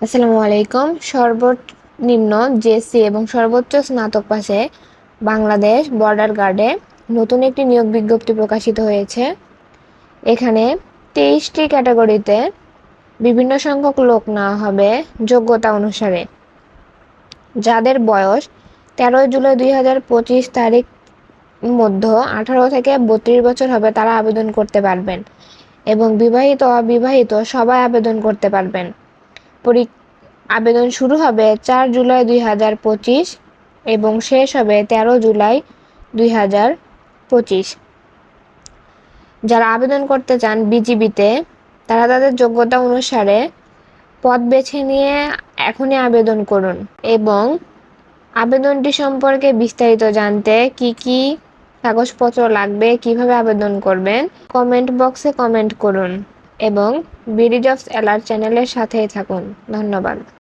আসসালামু আলাইকুম। সর্বনিম্ন জেসি এবং সর্বোচ্চ স্নাতক পাশে বাংলাদেশ বর্ডার গার্ডে নতুন একটি নিয়োগ বিজ্ঞপ্তি প্রকাশিত হয়েছে। এখানে 23টি ক্যাটাগরিতে বিভিন্ন সংখ্যক লোক নেওয়া হবে যোগ্যতা অনুসারে। যাদের বয়স 13 জুলাই 2025 তারিখ মধ্যে 18 থেকে 32 বছর হবে তারা আবেদন করতে পারবেন এবং বিবাহিত অবিবাহিত সবাই আবেদন করতে পারবেন। আবেদন শুরু হবে 4 জুলাই 2025 এবং শেষ হবে 13 জুলাই 2025। যারা আবেদন করতে চান বিজিবিতে, তারা তাদের যোগ্যতা অনুসারে পদ বেছে নিয়ে এখনই আবেদন করুন এবং আবেদনটি সম্পর্কে বিস্তারিত জানতে কি কি কাগজপত্র লাগবে, কিভাবে আবেদন করবেন, কমেন্ট বক্সে কমেন্ট করুন এবং বিডি জবস অ্যালার্ট চ্যানেলের সাথেই থাকুন। ধন্যবাদ।